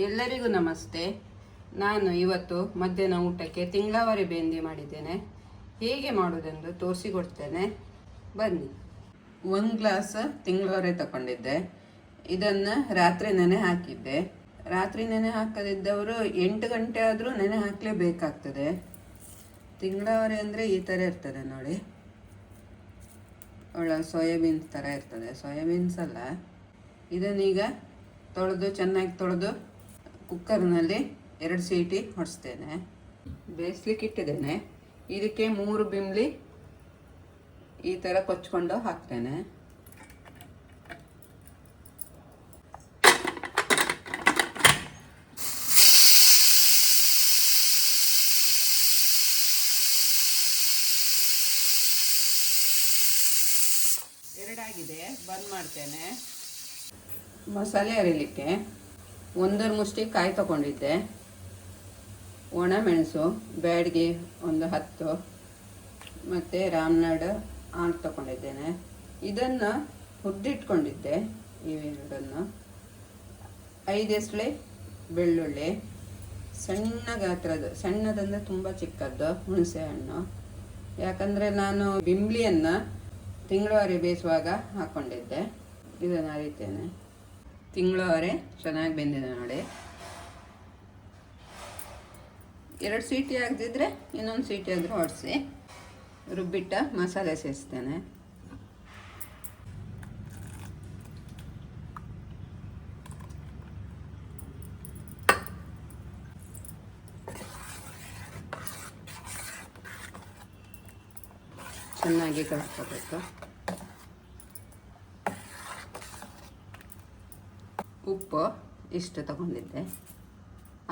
ಎಲ್ಲರಿಗೂ ನಮಸ್ತೆ. ನಾನು ಇವತ್ತು ಮಧ್ಯಾಹ್ನ ಊಟಕ್ಕೆ ತಿಂಗಳವರೆ ಬೇಂದಿ ಮಾಡಿದ್ದೇನೆ. ಹೇಗೆ ಮಾಡೋದೆಂದು ತೋರಿಸಿಕೊಡ್ತೇನೆ, ಬನ್ನಿ. 1 ಗ್ಲಾಸ್ ತಿಂಗಳವರೆ ತಗೊಂಡಿದ್ದೆ. ಇದನ್ನು ರಾತ್ರಿ ನೆನೆ ಹಾಕಿದ್ದೆ. ರಾತ್ರಿ ನೆನೆ ಹಾಕದಿದ್ದವರು 8 ಗಂಟೆ ಆದರೂ ನೆನೆ ಹಾಕಲೇಬೇಕಾಗ್ತದೆ. ತಿಂಗಳವರೆ ಅಂದರೆ ಈ ಥರ ಇರ್ತದೆ ನೋಡಿ, ಒಳ್ಳೆ ಸೋಯಾಬೀನ್ಸ್ ಥರ ಇರ್ತದೆ. ಸೋಯಾಬೀನ್ಸ್ ಅಲ್ಲ. ಇದನ್ನೀಗ ಚೆನ್ನಾಗಿ ತೊಳೆದು ಕುಕ್ಕರ್ನಲ್ಲಿ 2 ಸೀಟಿ ಹೊಡಿಸ್ತೇನೆ. ಬೇಯಿಸ್ಲಿಕ್ಕೆ ಇಟ್ಟಿದ್ದೇನೆ. ಇದಕ್ಕೆ 3 ಬಿಂಬ್ಳಿ ಈ ಥರ ಕೊಚ್ಕೊಂಡು ಹಾಕ್ತೇನೆ. ಎರಡಾಗಿದೆ, ಬಂದ್ ಮಾಡ್ತೇನೆ. ಮಸಾಲೆ ಅರಿಲಿಕ್ಕೆ 1 ಮುಷ್ಟಿ ಕಾಯಿ ತಗೊಂಡಿದ್ದೆ. ಒಣ ಮೆಣಸು ಬ್ಯಾಡಿಗೆ ಒಂದು 10 ಮತ್ತು ರಾಮನಾಡು 6 ತಗೊಂಡಿದ್ದೇನೆ. ಇದನ್ನು ಹುರಿದಿಟ್ಕೊಂಡಿದ್ದೆ. ಇವೆರಡನ್ನು 5 ಎಸಳೆ ಬೆಳ್ಳುಳ್ಳಿ, ಸಣ್ಣ ಗಾತ್ರದ, ಸಣ್ಣದಂದರೆ ತುಂಬ ಚಿಕ್ಕದ್ದು ಹುಣಸೆ ಹಣ್ಣು. ಯಾಕಂದರೆ ನಾನು ಬಿಂಬ್ಳಿಯನ್ನು ತಿಂಗಳವರೆ ಬೇಯಿಸುವಾಗ ಹಾಕ್ಕೊಂಡಿದ್ದೆ. ಇದನ್ನು ಅರಿತೇನೆ. ತಿಂಗಳವರೆ ಚೆನ್ನಾಗಿ ಬೆಂದಿದೆ ನೋಡಿ. 2 ಸೀಟಿ ಆಗದಿದ್ರೆ ಇನ್ನೊಂದು ಸೀಟಿ ಆದರೂ ಹೊಡಿಸಿ. ರುಬ್ಬಿಟ್ಟ ಮಸಾಲೆ ಸೇರಿಸ್ತೇನೆ. ಚೆನ್ನಾಗಿ ಕಲಿಸ್ಕೋಬೇಕು. ಉಪ್ಪು ಇಷ್ಟು ತಗೊಂಡಿದ್ದೆ.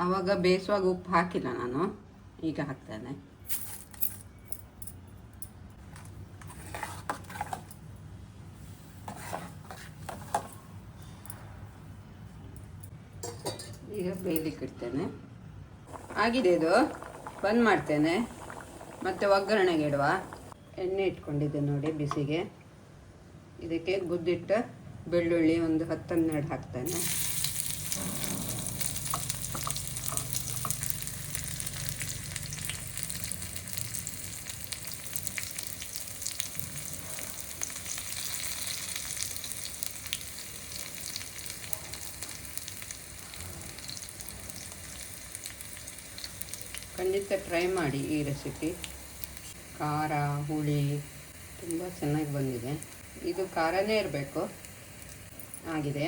ಆವಾಗ ಬೇಯಿಸುವಾಗ ಉಪ್ಪು ಹಾಕಿಲ್ಲ ನಾನು, ಈಗ ಹಾಕ್ತೇನೆ. ಈಗ ಬೇಯಲಿಕ್ಕೆ ಇಡ್ತೇನೆ. ಆಗಿದೆ, ಇದು ಬಂದ್ ಮಾಡ್ತೇನೆ. ಮತ್ತು ಒಗ್ಗರಣೆಗೆ ಇಡುವ ಎಣ್ಣೆ ಇಟ್ಕೊಂಡಿದ್ದೆ ನೋಡಿ ಬಿಸಿಗೆ. ಇದಕ್ಕೆ ಗುದ್ದಿಟ್ಟ ಬೆಳ್ಳುಳ್ಳಿ ಒಂದು 10-12 ಹಾಕ್ತೇನೆ. ಖಂಡಿತ ಟ್ರೈ ಮಾಡಿ ಈ ರೆಸಿಪಿ. ಖಾರ ಹುಳಿ ತುಂಬ ಚೆನ್ನಾಗಿ ಬಂದಿದೆ. ಇದು ಖಾರನೇ ಇರಬೇಕು. ಆಗಿದೆ.